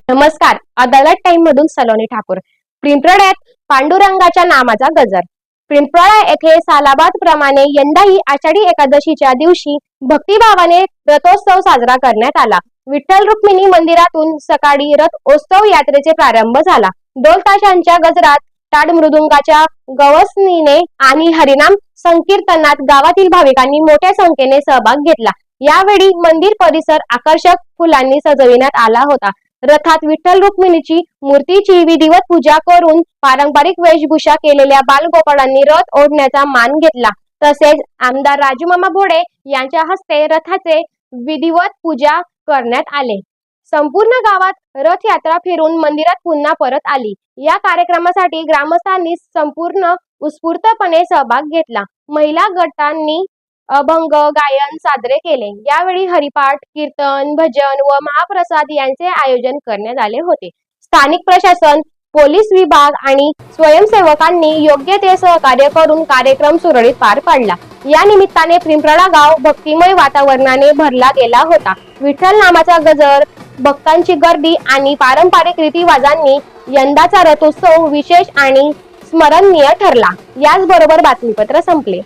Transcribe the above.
नमस्कार, अदालत टाइम मधून सलोनी ठाकूर। पिंपळ्यात पांडुरंगाच्या नामाचा गजर। पिंपळा येथे सालाबाद प्रमाणे यंदाही आषाढी एकादशीच्या दिवशी भक्तिभावाने रथोत्सव साजरा करण्यात आला। विठ्ठल रुक्मिणी मंदिरातून सकाळी रथोत्सव यात्रेचे प्रारंभ झाला। ढोल ताशांच्या गजरात, टाळ मृदुंगाच्या गवसणीने आणि हरिनाम संकीर्तनात गावातील भाविकांनी मोठ्या संख्येने सहभाग घेतला। यावेळी मंदिर परिसर आकर्षक फुलांनी सजविण्यात आला होता। रथात विठ्ठल रुक्मिणीची मूर्तीची विधिवत पूजा करून पारंपरिक वेशभूषा केलेल्या बालगोपाळांनी रथ ओढण्याचा मान घेतला। तसेच आमदार राजूमामा भोळे यांच्या हस्ते रथाचे विधिवत पूजा करण्यात आले। संपूर्ण गावात रथयात्रा फिरून मंदिरात पुन्हा परत आली। या कार्यक्रमासाठी ग्रामस्थांनी संपूर्ण उत्स्फूर्तपणे सहभाग घेतला। महिला गटांनी अभंग गायन साजरे केले। यावेळी हरिपाठ, कीर्तन, भजन व महाप्रसाद यांचे आयोजन करण्यात आले होते। स्थानिक प्रशासन, पोलीस विभाग आणि स्वयंसेवकांनी योग्य ते सहकार्य करून कार्यक्रम सुरळीत पार पाडला। या निमित्ताने पिंपळा गाव भक्तिमय वातावरणाने भरला गेला होता। विठ्ठल नामाचा गजर, भक्तांची गर्दी आणि पारंपरिक रीतिरिवाजांनी यंदाचा रथोत्सव विशेष आणि स्मरणीय ठरला। याचबरोबर बातमीपत्र संपले।